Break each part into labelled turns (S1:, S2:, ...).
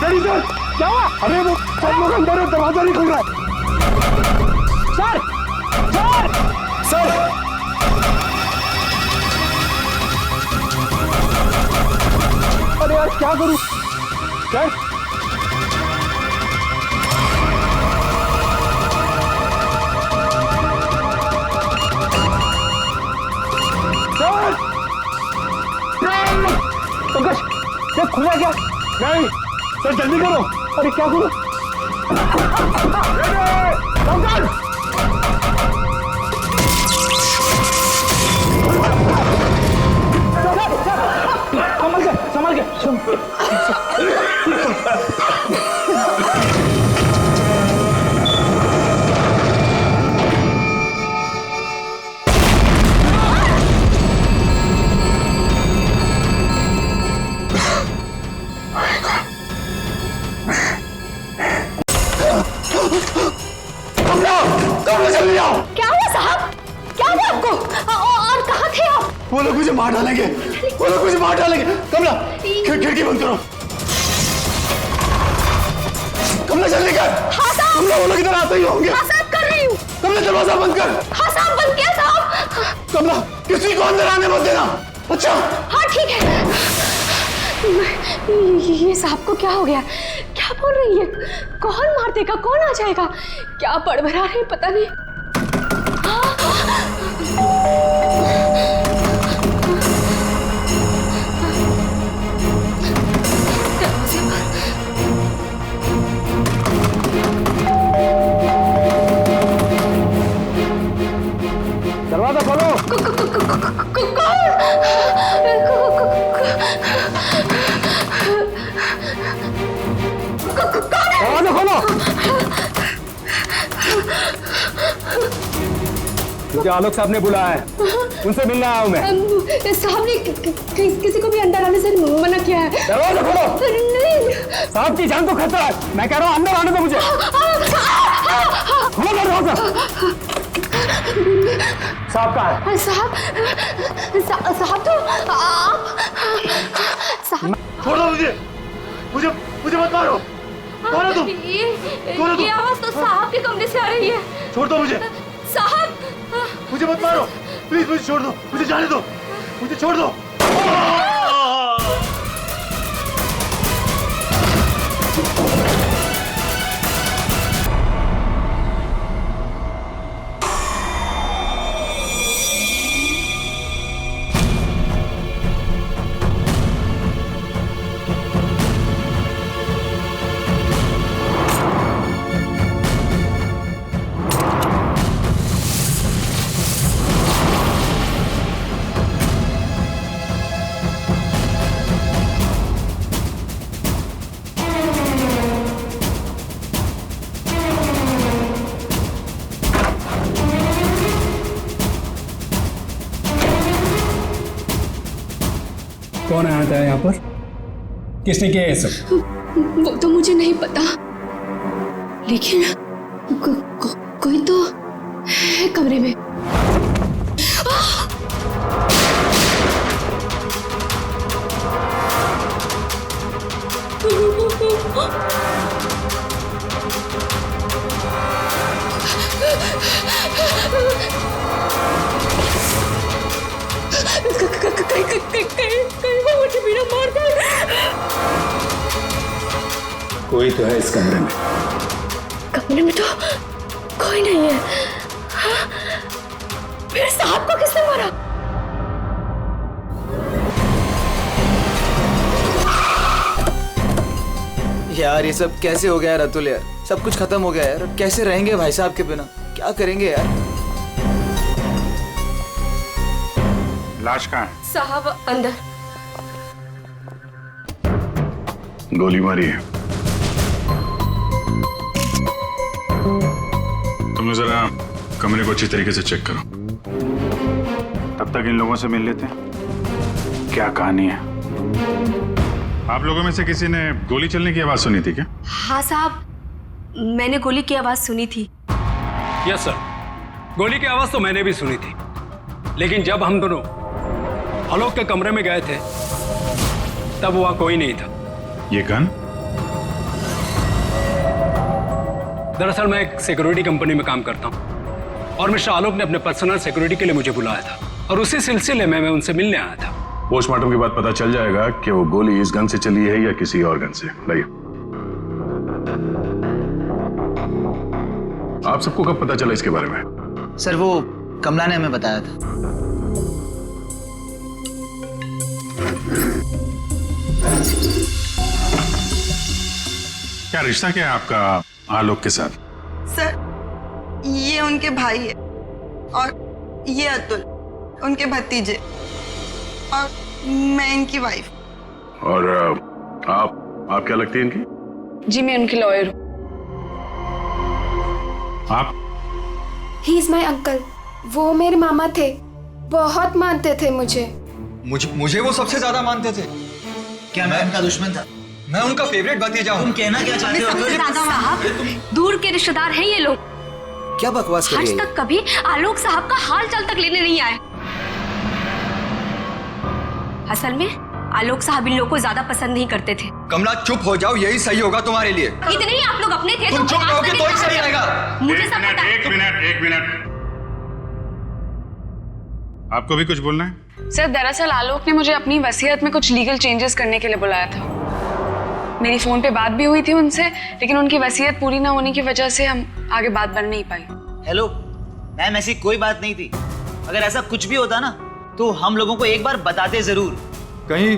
S1: Sir क्या हुआ? अरे वो सब लोग अंदर है, दरवाजा नहीं खुल रहा है। सर सर सर अरे यार क्या करूं? सर पंकज क्या खुला क्या? नहीं सर जल्दी करो। अरे क्या करो? पंकज संभल के
S2: क्या हुआ साहब? क्या हुआ आपको? और कहाँ थे आप?
S1: वो लोग मुझे मार डालेंगे, वो लोग मुझे मार डालेंगे। कमला खिड़की बंद करो। कमला जल्दी कर।
S2: हाँ साहब।
S1: कमला वो लोग इधर आते ही होंगे।
S2: हाँ साहब कर रही हूँ।
S1: कमला दरवाजा बंद कर।
S2: हाँ साहब बंद किया साहब।
S1: कमला किसी को अंदर आने मत देना। अच्छा
S2: हाँ ठीक है। ये साहब को क्या हो गया? क्या बोल रही है? कौन मार देगा? कौन आ जाएगा? क्या बड़बड़ा रहे पता नहीं।
S1: दरवाजा खोलो। दरवाजा खोलो। मुझे आलोक साहब ने बुलाया है, उनसे मिलना आया हूं मैं।
S2: साहब ने किसी को भी अंदर आने से मना किया है।
S1: दरवाजा खोलो।
S2: नहीं
S1: साहब की जान को खतरा है, मैं कह रहा हूं अंदर आने दो मुझे। खोलो दरवाजा। साहब कहाँ है?
S2: साहब तो आप साहब
S1: छोड़ो मुझे, मुझे मुझे मत मारो। कौन है तुम?
S2: ये आवाज तो साहब के कमरे से आ रही है।
S1: छोड़ दो मुझे।
S2: साहब
S1: मुझे मत मारो प्लीज, मुझे छोड़ दो, मुझे जाने दो, मुझे छोड़ दो।
S3: कौन आया था यहाँ पर? किसने किया ये सब?
S2: वो तो मुझे नहीं पता, लेकिन कोई तो है कमरे में। कहीं वो मुझे बिना मार दे।
S3: कोई तो है इस कमरे में।
S2: कमरे में तो कोई नहीं है। हाँ? फिर साहब को किसने मारा?
S4: यार ये सब कैसे हो गया यार अतुल? यार सब कुछ खत्म हो गया यार, अब कैसे रहेंगे भाई साहब के बिना? क्या करेंगे यार?
S5: लाश कहाँ है?
S2: साहब अंदर।
S5: गोली मारी है। तुम जरा कमरे को अच्छी तरीके से चेक करो, तब तक इन लोगों से मिल लेते हैं। क्या कहानी है? आप लोगों में से किसी ने गोली चलने की आवाज सुनी थी क्या?
S2: हाँ साहब, मैंने गोली की आवाज सुनी थी।
S3: यस सर, गोली की आवाज तो मैंने भी सुनी थी, लेकिन जब हम दोनों आलोक के कमरे में गए थे तब वहां कोई नहीं था।
S5: ये गन?
S3: दरअसल मैं एक सिक्योरिटी कंपनी में काम करता हूँ और मिस्टर आलोक ने अपने पर्सनल सिक्योरिटी के लिए मुझे बुलाया था और उसी सिलसिले में मैं उनसे मिलने आया था।
S5: पोस्टमार्टम के बाद पता चल जाएगा कि वो गोली इस गन से चली है या किसी और गन से। लाइए। आप सबको कब पता चला इसके बारे में?
S4: सर वो कमला ने हमें बताया था।
S5: क्या रिश्ता क्या है आपका आलोक के साथ?
S6: सर ये उनके भाई है और ये अतुल उनके भतीजे और मैं इनकी वाइफ।
S5: और आप क्या लगती है इनकी?
S2: जी मैं उनकी लॉयर हूँ।
S5: आप?
S7: He is my uncle. वो मेरे मामा थे, बहुत मानते थे मुझे।
S8: मुझे वो सबसे ज्यादा मानते थे।
S4: क्या मैं उनका दुश्मन था?
S8: मैं उनका फेवरेट भतीजा हूँ।
S4: तुम कहना क्या चाहते हो?
S9: साहब दूर के रिश्तेदार हैं ये लोग।
S4: क्या बकवास कर रही
S9: आज
S4: है?
S9: तक कभी आलोक साहब का हाल चाल तक लेने नहीं आए। असल में आलोक साहब इन लोगों को ज्यादा पसंद नहीं करते थे।
S8: कमला चुप हो जाओ, यही सही होगा तुम्हारे लिए।
S9: इतने ही आप लोग अपने थे।
S8: तुम चुप रहोगे तो ही सही रहेगा।
S9: मुझे सब पता है।
S5: एक मिनट। आपको भी कुछ बोलना है?
S2: सर दरअसल आलोक ने मुझे अपनी वसीयत में कुछ लीगल चेंजेस करने के लिए बुलाया था। मेरी फोन पे बात भी हुई थी उनसे, लेकिन उनकी वसीयत पूरी ना होने की वजह से हम आगे बात बढ़ नहीं पाई।
S4: हेलो मैम, ऐसी कोई बात नहीं थी। अगर ऐसा कुछ भी होता ना तो हम लोगों को एक बार बताते जरूर।
S8: कहीं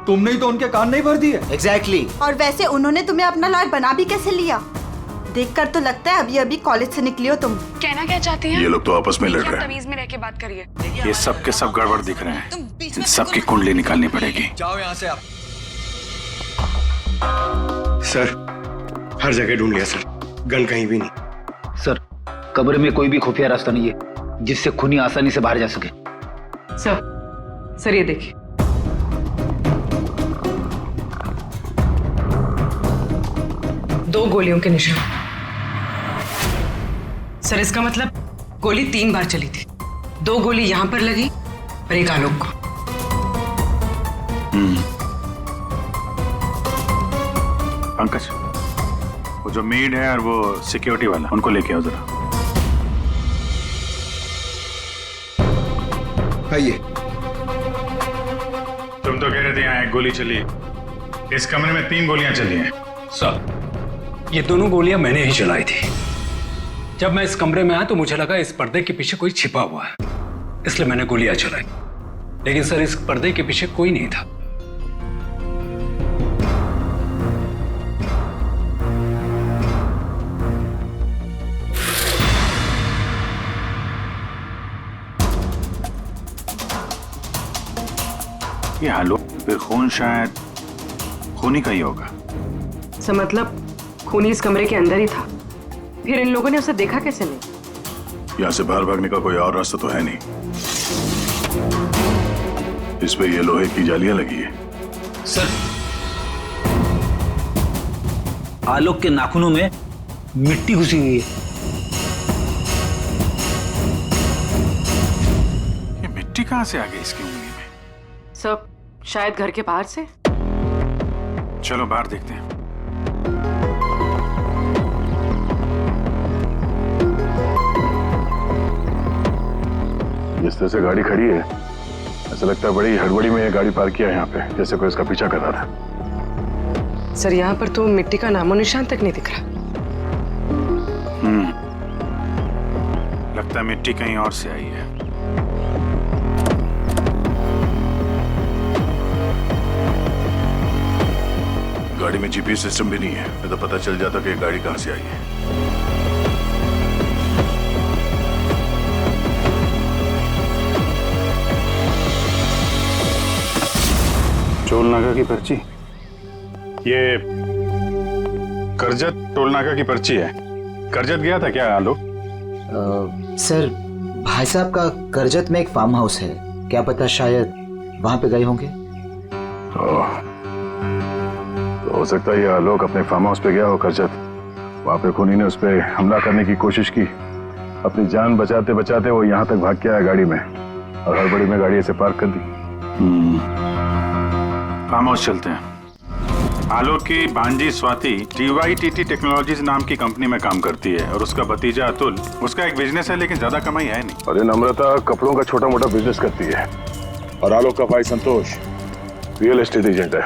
S8: तुमने ही तो उनके कान नहीं भर दिए?
S4: एग्जैक्टली।
S6: और वैसे उन्होंने तुम्हें अपना लॉयर बना भी कैसे लिया? देखकर तो लगता है अभी अभी कॉलेज से निकली हो तुम।
S2: कहना क्या चाहती हैं?
S5: ये लोग तो आपस में लड़ रहे हैं।
S2: तमीज में रह के बात करिए।
S5: ये सब के सब गड़बड़ दिख रहे हैं। इन सबकी कुंडली निकालनी पड़ेगी।
S8: जाओ यहाँ से आप।
S1: सर हर जगह ढूंढ लिया सर, गन कहीं भी नहीं।
S10: सर कब्र में कोई भी खुफिया रास्ता नहीं है जिससे खूनी आसानी से बाहर जा सके।
S2: सर ये देखिए। दो गोलियों के निशान। सर इसका मतलब गोली 3 बार चली थी। 2 गोली यहाँ पर लगी और एक आलोक को।
S5: पंकज, वो जो मेड है और वो सिक्योरिटी वाला, उनको लेके आओ जरा।
S8: आइए।
S5: तुम तो कह रहे थे यहाँ एक गोली चली है, इस कमरे में 3 गोलियां चली हैं।
S3: सर ये दोनों गोलियां मैंने ही चलाई थी। जब मैं इस कमरे में आया तो मुझे लगा इस पर्दे के पीछे कोई छिपा हुआ है, इसलिए मैंने गोलियां चलाई। लेकिन सर इस पर्दे के पीछे कोई नहीं था।
S5: ये आलोक फिर खून शायद खूनी का ही होगा।
S2: सर मतलब खूनी इस कमरे के अंदर ही था, फिर इन लोगों ने उसे देखा कैसे नहीं?
S5: यहाँ से बाहर भागने का कोई और रास्ता तो है नहीं। इस पे ये लोहे की जालियां लगी है।
S10: सर आलोक के नाखूनों में मिट्टी घुसी हुई है।
S5: ये मिट्टी कहाँ से आ गई इसकी उंगली में?
S2: सब शायद घर के बाहर से।
S5: चलो बाहर देखते हैं। जिस तरह से गाड़ी खड़ी है, ऐसा लगता है बड़ी हड़बड़ी में ये गाड़ी पार्क किया यहाँ पे, जैसे कोई इसका पीछा कर रहा था।
S2: सर यहाँ पर तो मिट्टी का नामो निशान तक नहीं दिख रहा।
S5: लगता है मिट्टी कहीं और से आई है। गाड़ी में जीपीएस सिस्टम भी नहीं है, नहीं तो पता चल जाता कि ये गाड़ी कहां से आई है। टोल नाका की पर्ची, ये करजत टोल नाका की पर्ची है। करजत गया था क्या आलोक?
S4: सर भाई साहब का करजत में एक फार्म हाउस है, क्या पता शायद वहां पे गए होंगे।
S5: तो हो सकता है ये आलोक अपने फार्म हाउस पे गया हो करजत। वहां पे खूनी ने उस पर हमला करने की कोशिश की, अपनी जान बचाते बचाते वो यहाँ तक भाग के आया गाड़ी में और हड़बड़ी में गाड़ी ऐसे पार्क कर दी। फार्म हाउस चलते हैं। आलोक की भांजी स्वाति DYTT टेक्नोलॉजीज नाम की कंपनी में काम करती है और उसका भतीजा अतुल, उसका एक बिजनेस है लेकिन ज्यादा कमाई है नहीं।
S1: अरे नम्रता कपड़ों का छोटा मोटा बिजनेस करती है और आलोक का भाई संतोष रियल एस्टेट एजेंट है।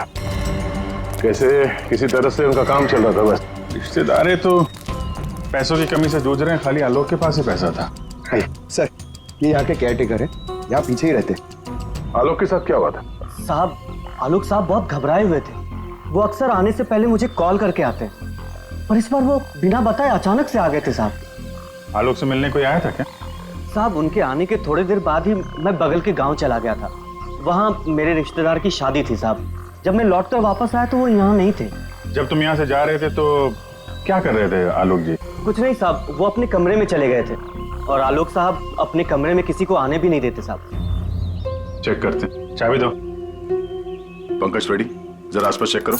S1: कैसे किसी तरह से उनका काम चल रहा था बस।
S5: रिश्तेदार है तो पैसों की कमी से जूझ रहे हैं, खाली आलोक के पास ही पैसा था।
S1: सर ये यहाँ के केयर टेकर है, यहाँ पीछे ही रहते। आलोक के साथ क्या हुआ था?
S11: साहब आलोक साहब बहुत घबराए हुए थे। वो अक्सर आने से पहले मुझे कॉल करके आते, पर इस बार वो बिना बताए अचानक से आ गए थे साहब।
S5: आलोक से मिलने कोई आया था क्या?
S11: साहब उनके आने के थोड़ी देर बाद ही मैं बगल के गांव चला गया था। वहाँ मेरे रिश्तेदार की शादी थी साहब। जब मैं लौट कर वापस आया तो वो यहाँ नहीं थे।
S5: जब तुम यहाँ से जा रहे थे तो क्या कर रहे थे आलोक जी?
S11: कुछ नहीं साहब, वो अपने कमरे में चले गए थे और आलोक साहब अपने कमरे में किसी को आने भी नहीं देते साहब।
S5: चेक करते, चाबी दो।
S1: पंकज रेडी, जरा आसपास चेक करो।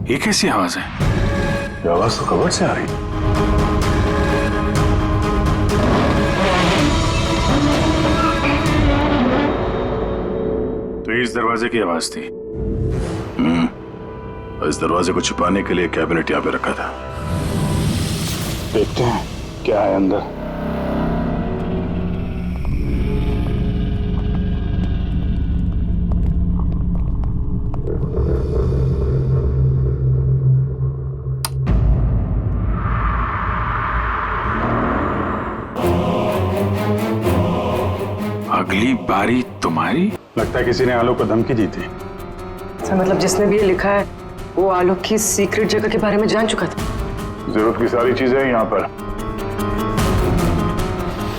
S5: ये कैसी आवाज है?
S1: ये आवाज तो कवर से आ रही।
S5: तो इस दरवाजे की आवाज थी।
S1: इस दरवाजे को छुपाने के लिए कैबिनेट यहाँ पे रखा था। देखते हैं क्या है अंदर।
S5: अगली बारी तुम्हारी। लगता है किसी ने आलोक को धमकी दी थी।
S12: सर मतलब जिसने भी ये लिखा है वो आलोक की सीक्रेट जगह के बारे में जान चुका था।
S1: जरूरत की सारी चीजें हैं यहाँ पर।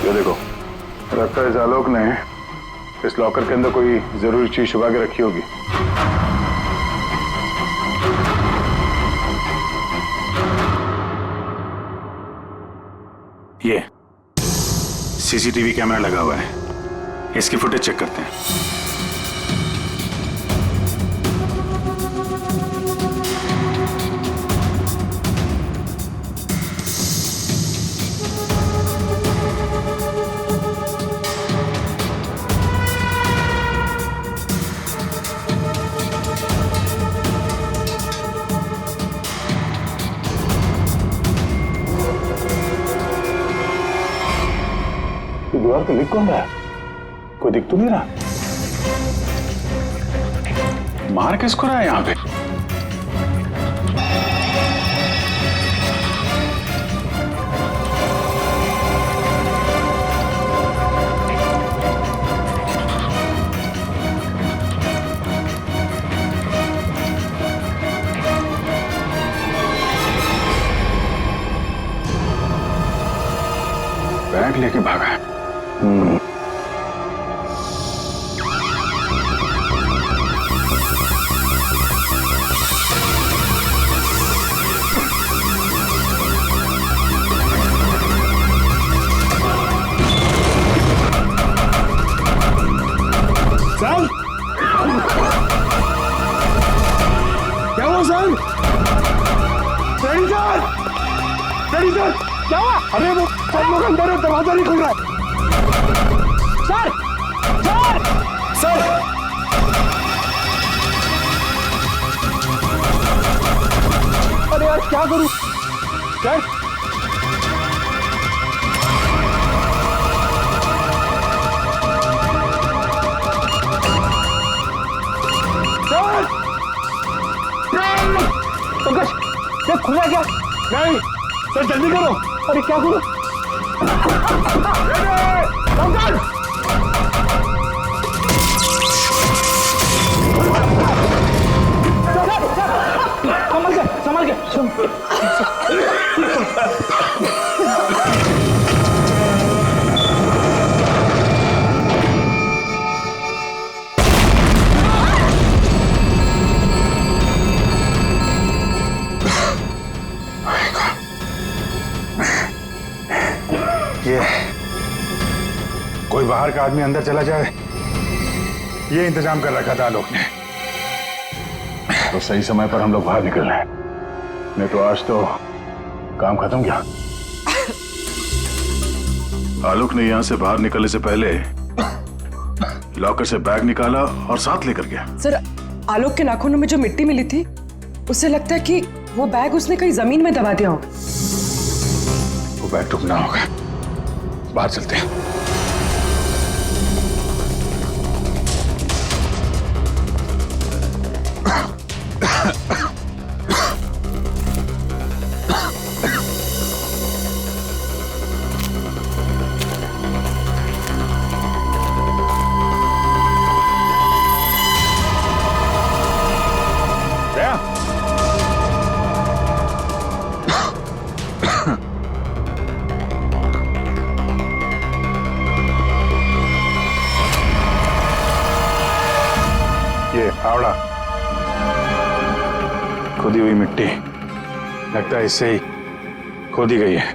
S1: ये देखो, लगता है इस आलोक ने इस लॉकर के अंदर कोई जरूरी चीज छुपा के रखी होगी।
S5: ये CCTV कैमरा लगा हुआ है, इसकी फुटेज चेक करते हैं।
S1: दीवार पे लिख कौन रहा है? कोई दिख तो नहीं रहा।
S5: मार किसको रहा है यहाँ पे? बैग लेके भागा है।
S1: सर क्या हुआ सर? रेडी सर क्या हुआ? अरे वो सब लोग अंदर है, दरवाजा नहीं खुल रहा है। सर सर सर अरे यार क्या करूं सर? पंकज ये खुला क्या? नहीं सर जल्दी करो। अरे क्या करो? पंकज
S11: संभल के।
S5: ये कोई बाहर का आदमी अंदर चला जाए, ये इंतजाम कर रखा था आलोक ने।
S1: तो सही समय पर हम लोग बाहर निकल रहे हैं, नहीं तो आज तो काम खत्म गया। आलोक ने यहां से बाहर निकलने से पहले लॉकर से बैग निकाला और साथ लेकर गया।
S12: सर, आलोक के नाखूनों में जो मिट्टी मिली थी, उससे लगता है कि वो बैग उसने कहीं जमीन में दबा दिया होगा।
S5: वो बैग टूटना होगा, बाहर चलते हैं। ये फावड़ा, खुदी हुई मिट्टी, लगता है इससे ही खोदी गई है।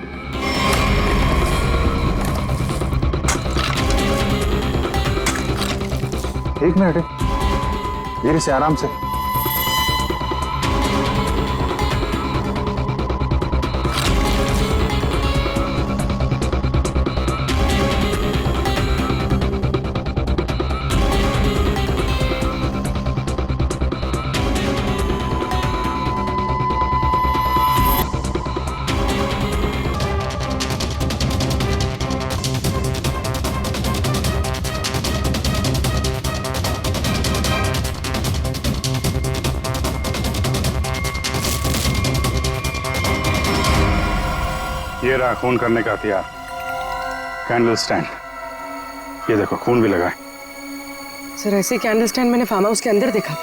S5: एक मिनट, धीरे से, आराम से। ये रहा खून करने का हथियार, कैंडल स्टैंड। ये देखो, खून भी लगा है।
S12: सर, ऐसे कैंडल स्टैंड मैंने फार्म हाउस के अंदर देखा।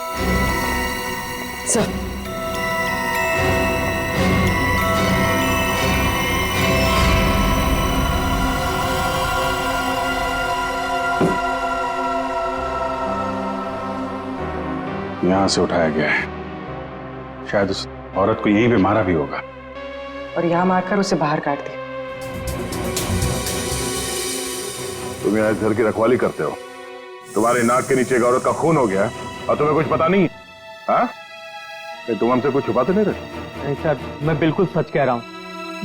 S12: सर,
S5: यहां से उठाया गया है, शायद उस औरत को यहीं पे मारा भी होगा
S12: और यहाँ मारकर उसे बाहर काट दिया।
S1: तुम यहाँ इस घर की रखवाली करते हो, तुम्हारे नाक के नीचे एक औरत का खून हो गया और तुम्हें कुछ पता नहीं? हाँ, तुम हमसे कुछ छुपाते नहीं रहते?
S11: नहीं सर, मैं बिल्कुल सच कह रहा हूँ।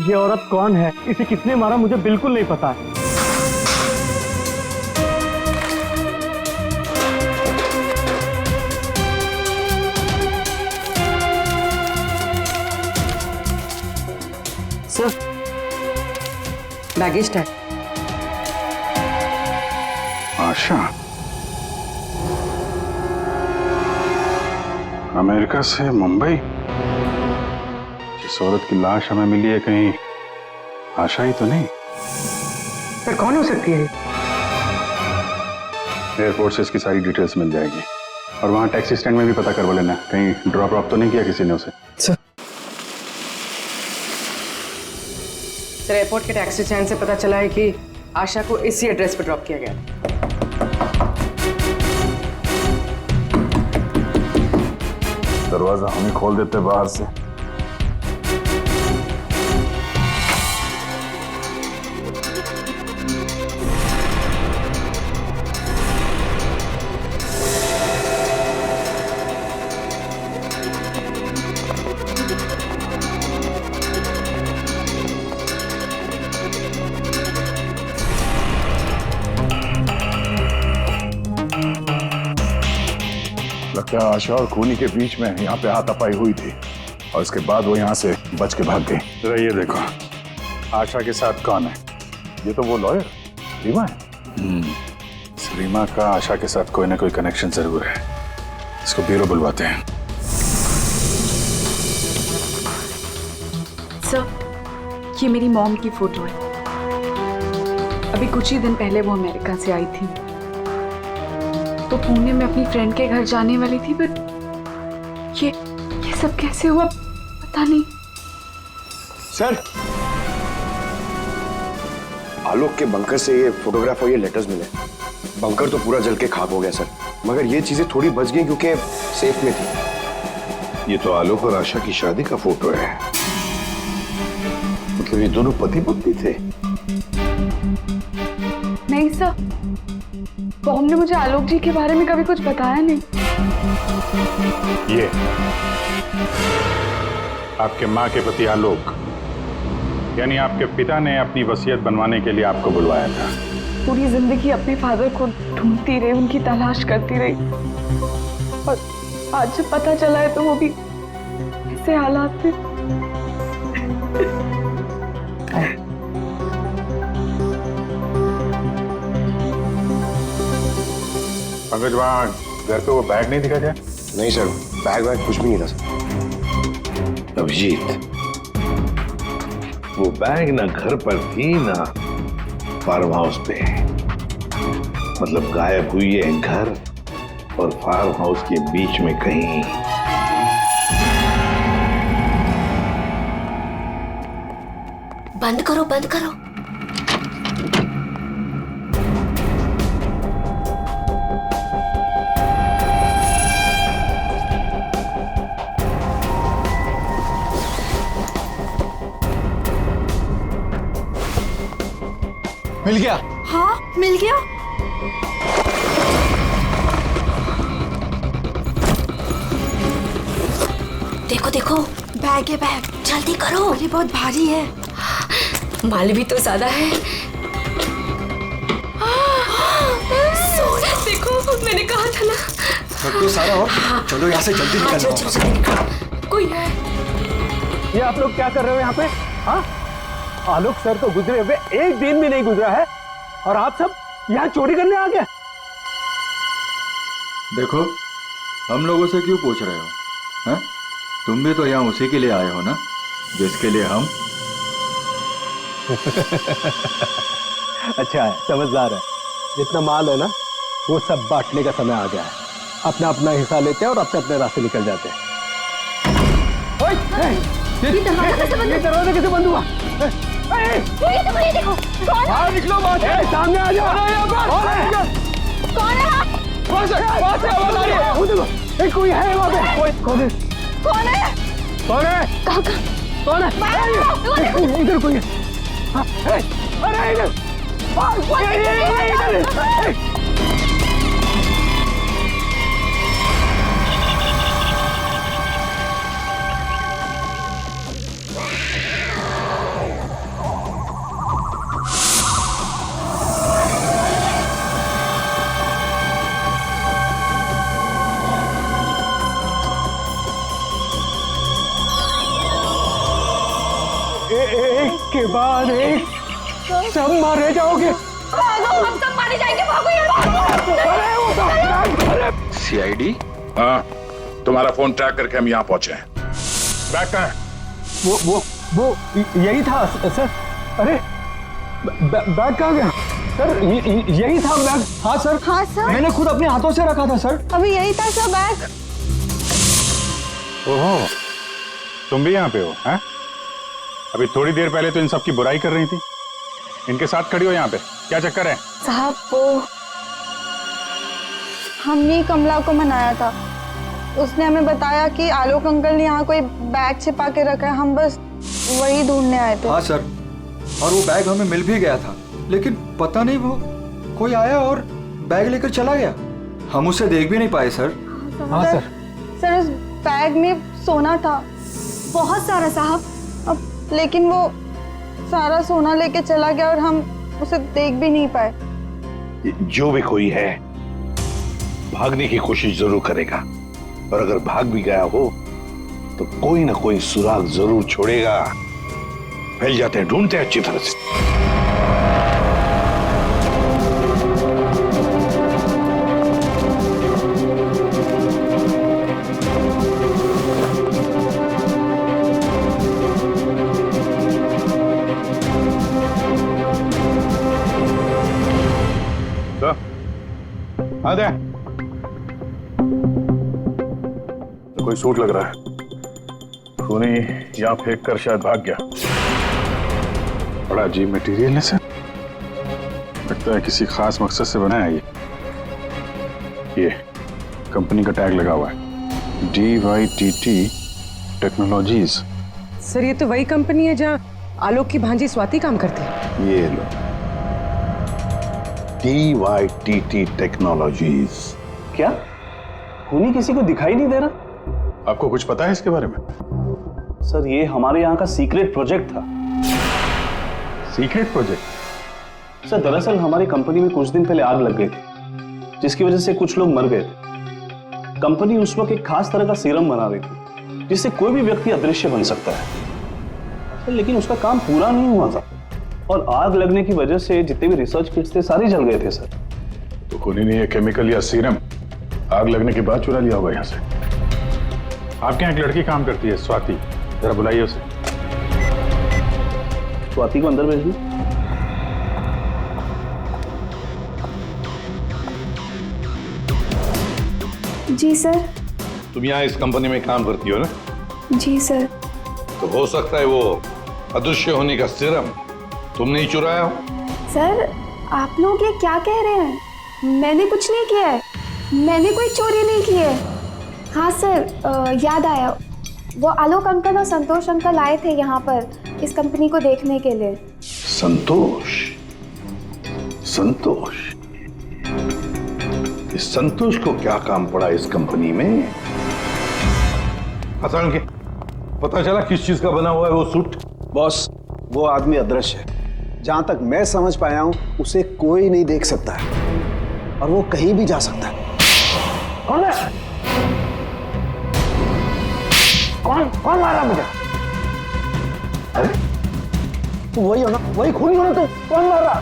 S11: ये औरत कौन है, इसे किसने मारा, मुझे बिल्कुल नहीं पता है।
S12: Sir, baggage tag.
S5: Asha America से मुंबई। जिस औरत की लाश हमें मिली है, कहीं आशा ही तो नहीं?
S12: सर, कौन हो सकती है?
S5: एयरपोर्ट से इसकी सारी डिटेल्स मिल जाएगी और वहां टैक्सी स्टैंड में भी पता करवा लेना, कहीं ड्रॉप ऑफ तो नहीं किया किसी ने उसे।
S12: सर, एयरपोर्ट के टैक्सी स्टैंड से पता चला है कि आशा को इसी एड्रेस पर ड्रॉप किया गया।
S1: दरवाजा हम ही खोल देते बाहर से। लगता है आशा और खूनी के बीच में यहाँ पे हाथापाई हुई थी और इसके बाद वो यहाँ से बच के भाग गई।
S5: जरा ये देखो, आशा के साथ कौन है?
S1: ये तो वो लॉयर रीमा है।
S5: रीमा का आशा के साथ कोई ना कोई कनेक्शन जरूर है। इसको ब्यूरो बुलवाते हैं।
S2: सर, ये मेरी मॉम की फोटो है। अभी कुछ ही दिन पहले वो अमेरिका से आई थी, तो पुणे में अपनी फ्रेंड के घर जाने वाली थी, बट सब कैसे हुआ पता नहीं।
S13: सर, आलोक के बंकर से ये फोटोग्राफ और ये लेटर्स मिले। बंकर तो पूरा जल के खाक हो गया सर, मगर ये चीजें थोड़ी बच गई क्योंकि सेफ में थी।
S1: ये तो आलोक और आशा की शादी का फोटो है। मतलब ये दोनों पति पत्नी थे?
S2: नहीं सर, बॉम ने मुझे आलोक जी के बारे में कभी कुछ बताया नहीं।
S5: ये आपके माँ के पति आलोक, यानी आपके पिता ने अपनी वसीयत बनवाने के लिए आपको बुलवाया था।
S2: पूरी जिंदगी अपने फादर को ढूंढती रही, उनकी तलाश करती रही, और आज जब पता चला है तो वो भी ऐसे हालात में।
S5: पंकज, वहाँ घर पे वो बैग नहीं दिखा क्या?
S13: नहीं सर, बैग कुछ भी नहीं था सर।
S1: अभिजीत, वो बैग ना घर पर थी ना फार्म हाउस पे। मतलब गायब हुई है घर और फार्म हाउस के बीच में कहीं।
S9: बंद करो, बंद करो।
S8: मिल गया?
S9: हाँ, मिल गया। देखो देखो, बैग है बैग, जल्दी करो। ये बहुत भारी है, माल भी तो ज्यादा है। सोना देखो, मैंने कहा था ना।
S8: तो सारा और चलो यहाँ से जल्दी निकलना।
S9: कोई है?
S11: ये आप लोग क्या कर रहे हो यहाँ पे? हाँ, आलोक सर तो गुजरे हुए एक दिन भी नहीं गुजरा है और आप सब यहाँ चोरी करने आ गए।
S8: देखो, हम लोगों से क्यों पूछ रहे हो? हैं? तुम भी तो यहाँ उसी के लिए आए हो ना, जिसके लिए हम।
S11: अच्छा है, समझदार है। जितना माल है ना, वो सब बांटने का समय आ गया है। अपना अपना हिस्सा लेते हैं और अपने अपने रास्ते निकल जाते हैं। ये दरवाजा कैसे बंद हुआ?
S9: ये देखो,
S11: बाहर निकलो, सामने आ जाओ।
S9: कौन है?
S11: वहाँ से आवाज आ रही है। वो देखो, कोई है वहाँ पे। कौन है?
S9: कौन है?
S11: कौन है? कौन है? इधर कोई है। अरे इधर। एक के बाद एक सब मारे जाओगे।
S9: भागो, हम सब मारे जाएंगे, भागो यार।
S1: सीआईडी? हाँ, तुम्हारा फोन ट्रैक करके हम यहाँ पहुंचे हैं।
S5: बैग कहाँ है?
S11: वो यही था सर। अरे बैग कहाँ गया सर? यही था बैग। हाँ सर।
S6: हाँ सर,
S11: मैंने खुद अपने हाथों से रखा था सर।
S6: अभी यही था सर बैग।
S5: ओहो, तुम भी यहाँ पे हो? हैं? अभी थोड़ी देर पहले तो इन सब की बुराई कर रही थी, इनके साथ खड़ी हो यहाँ पे, क्या चक्कर है?
S6: साहब, वो हमने कमला को मनाया था। उसने हमें बताया कि आलोक अंकल ने यहाँ कोई बैग छिपा के रखा है, हम बस वही ढूंढने आए थे।
S8: हाँ सर, और वो बैग हमें मिल भी गया था, लेकिन पता नहीं वो कोई आया और बैग लेकर चला गया। हम उसे देख भी नहीं पाए सर।
S11: हाँ सर।
S6: सर, उस बैग में सोना था, बहुत सारा साहब। अब लेकिन वो सारा सोना लेके चला गया और हम उसे देख भी नहीं पाए।
S1: जो भी कोई है भागने की कोशिश जरूर करेगा, और अगर भाग भी गया हो तो कोई ना कोई सुराग जरूर छोड़ेगा। फैल जाते हैं, ढूंढते हैं अच्छी तरह से। तो कोई सूट लग रहा है।
S5: खूनी यहाँ फेंक कर शायद भाग गया। बड़ा अजीब मटेरियल है सर, लगता है किसी खास मकसद से बनाया है ये कंपनी का टैग लगा हुआ है, DYTT टेक्नोलॉजीज।
S12: सर ये तो वही कंपनी है जहाँ आलोक की भांजी स्वाति काम करती है।
S1: ये लो, DYTT टेक्नोलॉजीज।
S11: क्या खूनी किसी को दिखाई नहीं दे रहा?
S5: आपको कुछ पता है इसके बारे में?
S11: सर ये हमारे यहाँ का सीक्रेट प्रोजेक्ट था।
S5: Secret project?
S11: सर दरअसल हमारी कंपनी में कुछ दिन पहले आग लग गई थी, जिसकी वजह से कुछ लोग मर गए थे। कंपनी उस वक्त एक खास तरह का सीरम बना रही थी जिससे कोई भी व्यक्ति अदृश्य बन सकता है, लेकिन उसका काम पूरा नहीं हुआ था और आग लगने की वजह से जितने भी रिसर्च किट्स थे सारे जल गए थे सर।
S5: तो खूनी ने ये केमिकल या सीरम आग लगने के बाद चुरा लिया होगा यहाँ से। आपके यहाँ एक लड़की काम करती है, स्वाति, जरा बुलाइए उसे।
S11: स्वाति को अंदर भेजिए।
S7: जी सर।
S1: तुम यहाँ इस कंपनी में काम करती हो ना?
S7: जी सर।
S1: तो हो सकता है वो अदृश्य होने का सीरम तुमने ही चुराया हो।
S7: सर आप लोग ये क्या कह रहे हैं? मैंने कुछ नहीं किया है, मैंने कोई चोरी नहीं की है। हाँ सर याद आया, वो आलोक अंकल और संतोष अंकल आए थे यहाँ पर इस कंपनी को देखने के लिए।
S1: संतोष? संतोष? इस संतोष को क्या काम पड़ा इस कंपनी में? अचानक के पता चला किस चीज का बना हुआ है वो सूट?
S14: बॉस वो आदमी अदृश्य है, जहां तक मैं समझ पाया हूं उसे कोई नहीं देख सकता है और वो कहीं भी जा सकता है।
S11: कौन है? कौन मारा मुझे?
S14: अरे वही हो ना, वही खूनी हो ना, तो कौन मार रहा?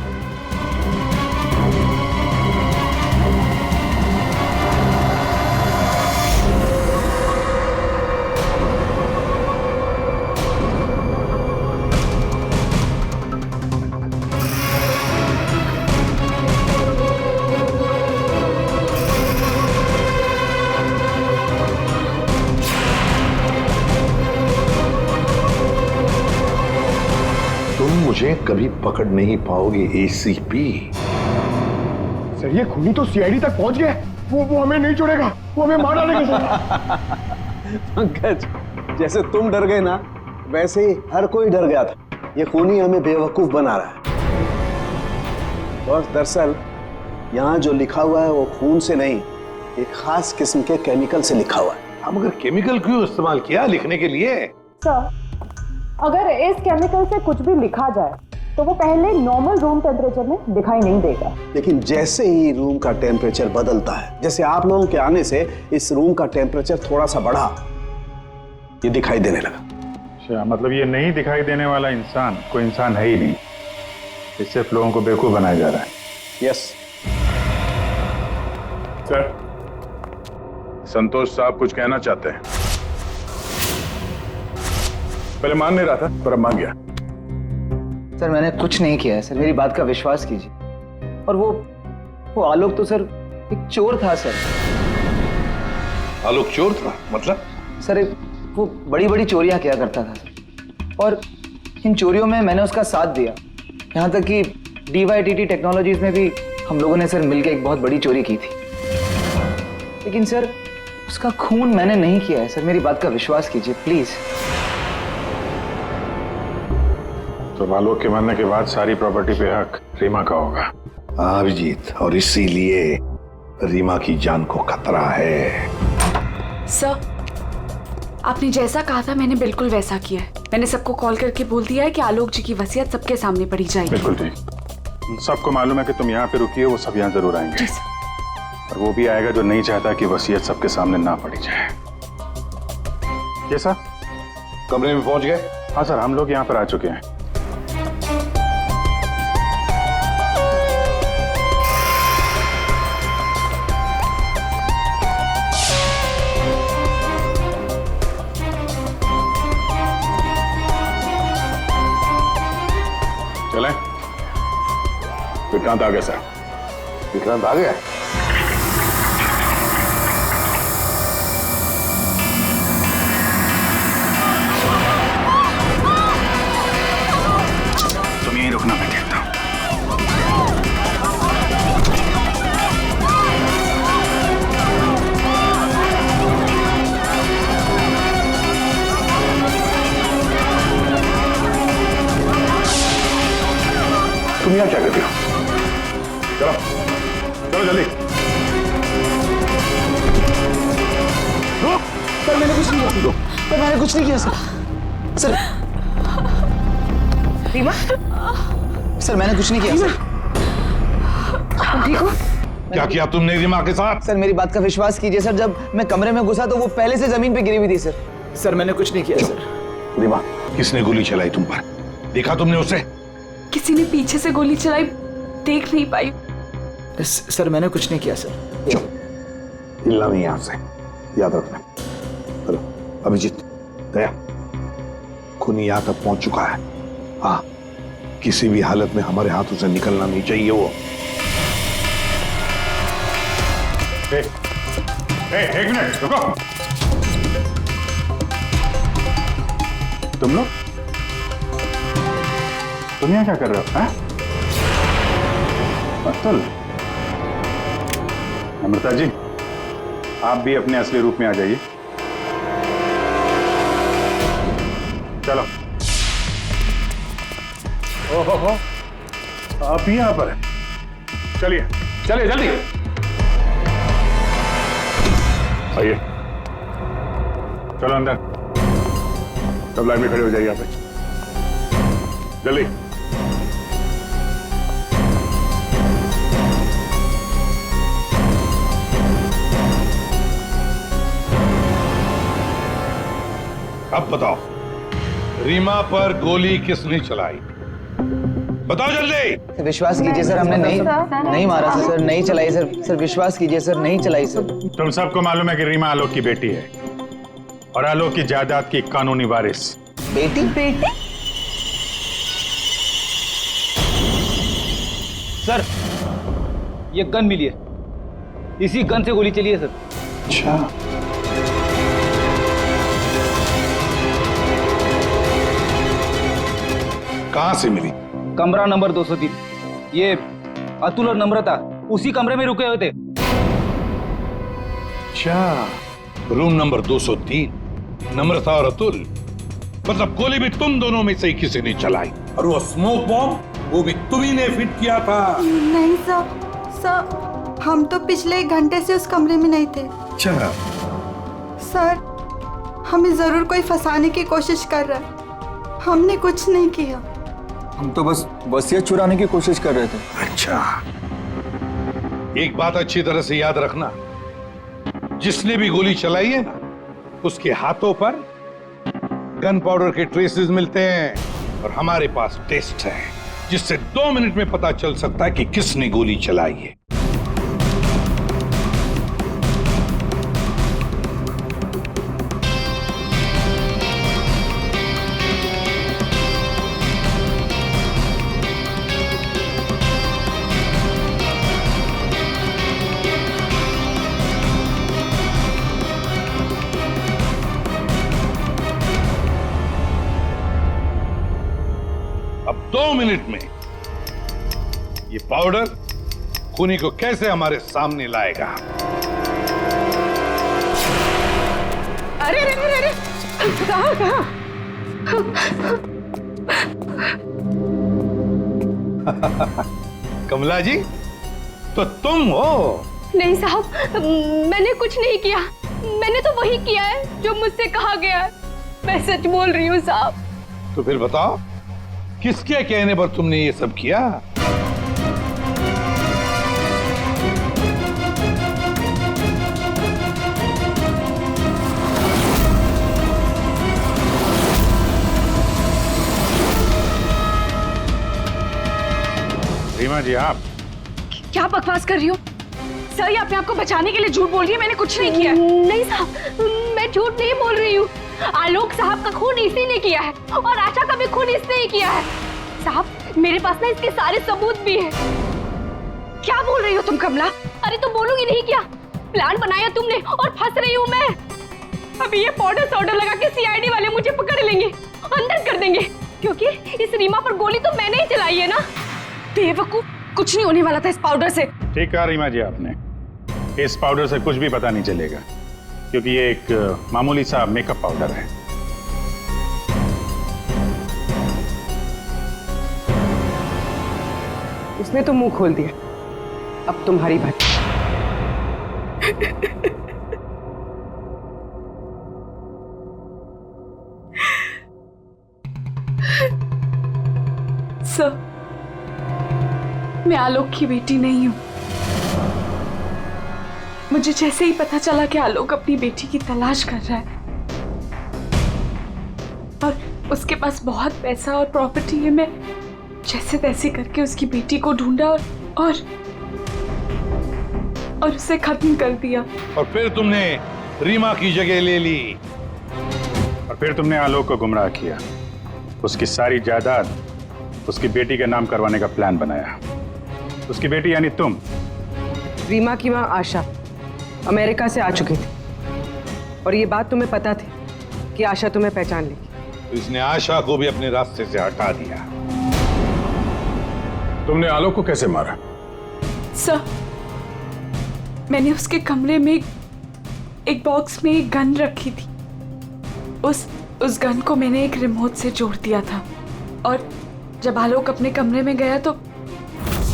S1: मुझे कभी पकड़ नहीं पाओगे ACP।
S13: सर ये खूनी तो CID तक पहुंच गए, वो हमें नहीं छोड़ेगा, वो हमें मार डालेगा।
S14: पंकज जैसे तुम डर गए ना, वैसे ही हर कोई डर गया था। ये खूनी हमें बेवकूफ बना रहा है। और दरअसल यहाँ जो लिखा हुआ है वो खून से नहीं, एक खास किस्म के केमिकल से लिखा हुआ है।
S1: हम अगर केमिकल क्यों इस्तेमाल किया लिखने के लिए?
S15: सर अगर इस केमिकल से कुछ भी लिखा जाए तो वो पहले नॉर्मल रूम टेम्परेचर में दिखाई नहीं देगा,
S14: लेकिन जैसे ही रूम का टेम्परेचर बदलता है, जैसे आप लोगों के आने से इस रूम का टेम्परेचर थोड़ा सा बढ़ा, ये दिखाई देने लगा।
S5: अच्छा, मतलब ये नहीं दिखाई देने वाला इंसान कोई इंसान है ही नहीं, इस सिर्फ लोगों को बेवकूफ बनाया जा रहा है।
S14: यस
S5: सर, संतोष साहब कुछ कहना चाहते हैं। पहले मान नहीं रहा था पर अब मान गया।
S4: सर मैंने कुछ नहीं किया है सर, मेरी बात का विश्वास कीजिए। और वो आलोक तो सर एक चोर था सर।
S1: आलोक चोर था? मतलब?
S4: सर वो बड़ी बड़ी चोरियां किया करता था और इन चोरियों में मैंने उसका साथ दिया। यहाँ तक कि DYTT टेक्नोलॉजीज में भी हम लोगों ने सर मिलकर एक बहुत बड़ी चोरी की थी, लेकिन सर उसका खून मैंने नहीं किया है सर, मेरी बात का विश्वास कीजिए प्लीज।
S5: तो आलोक के मरने के बाद सारी प्रॉपर्टी पे हक रीमा का होगा।
S1: हाँ अभिजीत, और इसीलिए रीमा की जान को खतरा है।
S2: सर आपने जैसा कहा था मैंने बिल्कुल वैसा किया है। मैंने सबको कॉल करके बोल दिया है कि आलोक जी की वसीयत सबके सामने पड़ी जाएगी।
S5: बिल्कुल ठीक, सबको मालूम है कि तुम यहाँ पे रुकी हो, वो सब यहाँ जरूर आएंगे।
S2: जी सर।
S5: और वो भी आएगा जो नहीं चाहता कि वसीयत सबके सामने ना पड़ी जाए। ये सर
S1: कमरे में पहुंच गए?
S5: हाँ सर, हम लोग यहाँ पर आ चुके हैं। चलें? विक्रांत आ गया सर।
S1: विक्रांत आ गया?
S5: तुम यहाँ क्या कर रही हो? चलो चलो जल्दी।
S4: सर मैंने कुछ नहीं किया। सर मैंने कुछ नहीं किया सर।
S12: रीमा,
S4: सर मैंने कुछ नहीं किया सर।
S12: तुम ठीक हो?
S1: क्या किया तुमने रीमा के साथ?
S4: सर मेरी बात का विश्वास कीजिए सर, जब मैं कमरे में घुसा तो वो पहले से जमीन पे गिरी हुई थी सर। सर मैंने कुछ नहीं किया सर।
S1: रीमा, किसने गोली चलाई तुम पर? देखा तुमने उसे?
S2: किसी ने पीछे से गोली चलाई, देख नहीं पाई।
S4: सर मैंने कुछ नहीं किया सर।
S1: हिलना नहीं यहां से, याद रखना। चलो अभिजीत, दया, खूनी यहां तक पहुंच चुका है। हाँ, किसी भी हालत में हमारे हाथों से निकलना नहीं चाहिए वो।
S5: एक मिनट रुको। तुम लोग तुम यहाँ क्या कर रहे हो? अतुल, अमृता जी, आप भी अपने असली रूप में आ जाइए। चलो। ओहो, आप ही यहाँ पर हैं। चलिए चलिए जल्दी आइए। चलो अंदर, सब लाइन में खड़े हो जाइए यहाँ पे, जल्दी।
S1: अब बताओ, रीमा पर गोली किसने चलाई? बताओ जल्दी।
S4: विश्वास कीजिए सर, हमने नहीं मारा सर। नहीं चलाई सर। सर विश्वास कीजिए सर, नहीं चलाई सर।
S5: तुम सबको मालूम है कि रीमा आलोक की बेटी है और आलोक की जायदाद की कानूनी वारिस।
S4: बेटी?
S10: सर ये गन मिली है, इसी गन से गोली चली है सर।
S1: अच्छा, कहां से मिली?
S10: कमरा नंबर 203। ये अतुल और नम्रता उसी कमरे में रुके हुए थे।
S1: अच्छा, रूम नंबर 203, नम्रता और अतुल। मतलब गोली भी तुम दोनों में से ही किसी ने चलाई, और वो स्मोक बॉम्ब वो भी तुम्ही ने फिट किया था।
S6: नहीं सर, हम तो पिछले 1 घंटे से उस कमरे में नहीं थे।
S1: अच्छा
S6: सर, हमें जरूर कोई फंसाने की कोशिश कर रहा है। हमने कुछ नहीं किया।
S8: हम तो बस वसीयत चुराने की कोशिश कर रहे थे।
S1: अच्छा, एक बात अच्छी तरह से याद रखना, जिसने भी गोली चलाई है ना, उसके हाथों पर गन पाउडर के ट्रेसेस मिलते हैं, और हमारे पास टेस्ट है जिससे 2 मिनट में पता चल सकता है कि किसने गोली चलाई है। अब 2 मिनट में ये पाउडर खूनी को कैसे हमारे सामने लाएगा?
S12: अरे अरे अरे अरे, कहाँ?
S1: कमला जी, तो तुम हो?
S7: नहीं साहब, मैंने कुछ नहीं किया। मैंने तो वही किया है जो मुझसे कहा गया है। मैं सच बोल रही हूँ साहब।
S1: तो फिर बताओ, किसके कहने पर तुमने ये सब किया?
S5: रीमा जी, आप
S2: क्या बकवास कर रही हो? सर, ये अपने आप को बचाने के लिए झूठ बोल रही है। मैंने कुछ नहीं किया।
S7: नहीं साहब, मैं झूठ नहीं बोल रही हूँ। आलोक साहब का खून इसी ने किया है और आशा का भी खून इसने ही किया है। साहब, मेरे पास ना इसके सारे सबूत भी हैं।
S2: क्या बोल रही हो तुम कमला?
S7: अरे तो बोलूंगी नहीं क्या? प्लान बनाया तुमने और फंस रही हूँ मैं। अभी ये पाउडर लगा के सीआईडी वाले मुझे पकड़ लेंगे, अंदर कर देंगे, क्योंकि इस रीमा पर गोली तो मैंने ही चलाई है ना।
S2: बेवकूफ, कुछ नहीं होने वाला था इस पाउडर से।
S5: ठीक कहा रीमा जी आपने, इस पाउडर से कुछ भी पता नहीं चलेगा, क्योंकि ये एक मामूली सा मेकअप पाउडर है।
S12: उसने तो मुंह खोल दिया, अब तुम्हारी बात।
S2: सर, मैं आलोक की बेटी नहीं हूं। मुझे जैसे ही पता चला कि आलोक अपनी बेटी की तलाश कर रहा है और उसके पास बहुत पैसा और प्रॉपर्टी है, मैं जैसे तैसे करके उसकी बेटी को ढूंढा और उसे खत्म कर दिया।
S5: और फिर तुमने रीमा की जगह ले ली और फिर तुमने आलोक को गुमराह किया, उसकी सारी जायदाद उसकी बेटी के नाम करवाने का प्लान बनाया। उसकी बेटी यानी तुम।
S12: रीमा की मां आशा अमेरिका से आ चुकी थी और ये बात तुम्हें पता थी कि आशा तुम्हें पहचान लेगी।
S1: तो इसने आशा को भी अपने रास्ते से हटा दिया।
S5: तुमने आलोक को कैसे मारा?
S2: सर, मैंने उसके कमरे में एक बॉक्स में एक गन रखी थी। उस गन को मैंने एक रिमोट से जोड़ दिया था और जब आलोक अपने कमरे में गया तो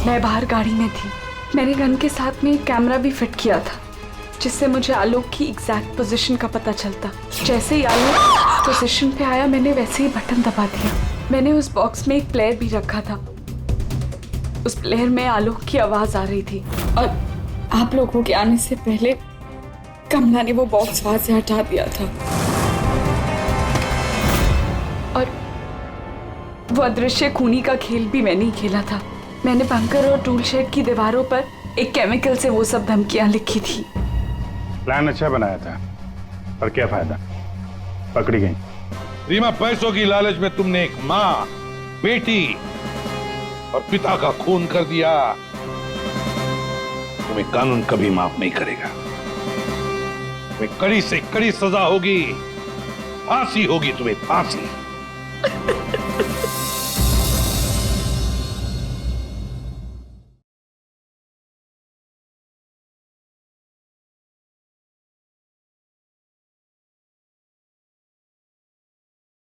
S2: मैं बाहर गाड़ी में थी। मैंने गन के साथ में एक कैमरा भी फिट किया था जिससे मुझे आलोक की एग्जैक्ट पोजीशन का पता चलता। जैसे ही आलोक पोजीशन पे आया मैंने वैसे ही बटन दबा दिया। मैंने उस बॉक्स में एक प्लेयर भी रखा था। उस प्लेयर में आलोक की आवाज आ रही थी और आप लोगों के आने से पहले कमला ने वो बॉक्स वहां से हटा दिया था और वो अदृश्य खूनी का खेल भी मैंने ही खेला था। मैंने बंकर और टूल शेड की दीवारों पर एक केमिकल से वो सब धमकियां लिखी थी।
S5: प्लान अच्छा बनाया था, पर क्या फायदा, पकड़ी गई।
S1: रीमा, पैसों की लालच में तुमने एक माँ, बेटी और पिता का खून कर दिया। तुम्हें कानून कभी माफ नहीं करेगा। तुम्हें कड़ी से कड़ी सजा होगी, फांसी होगी तुम्हें, फांसी।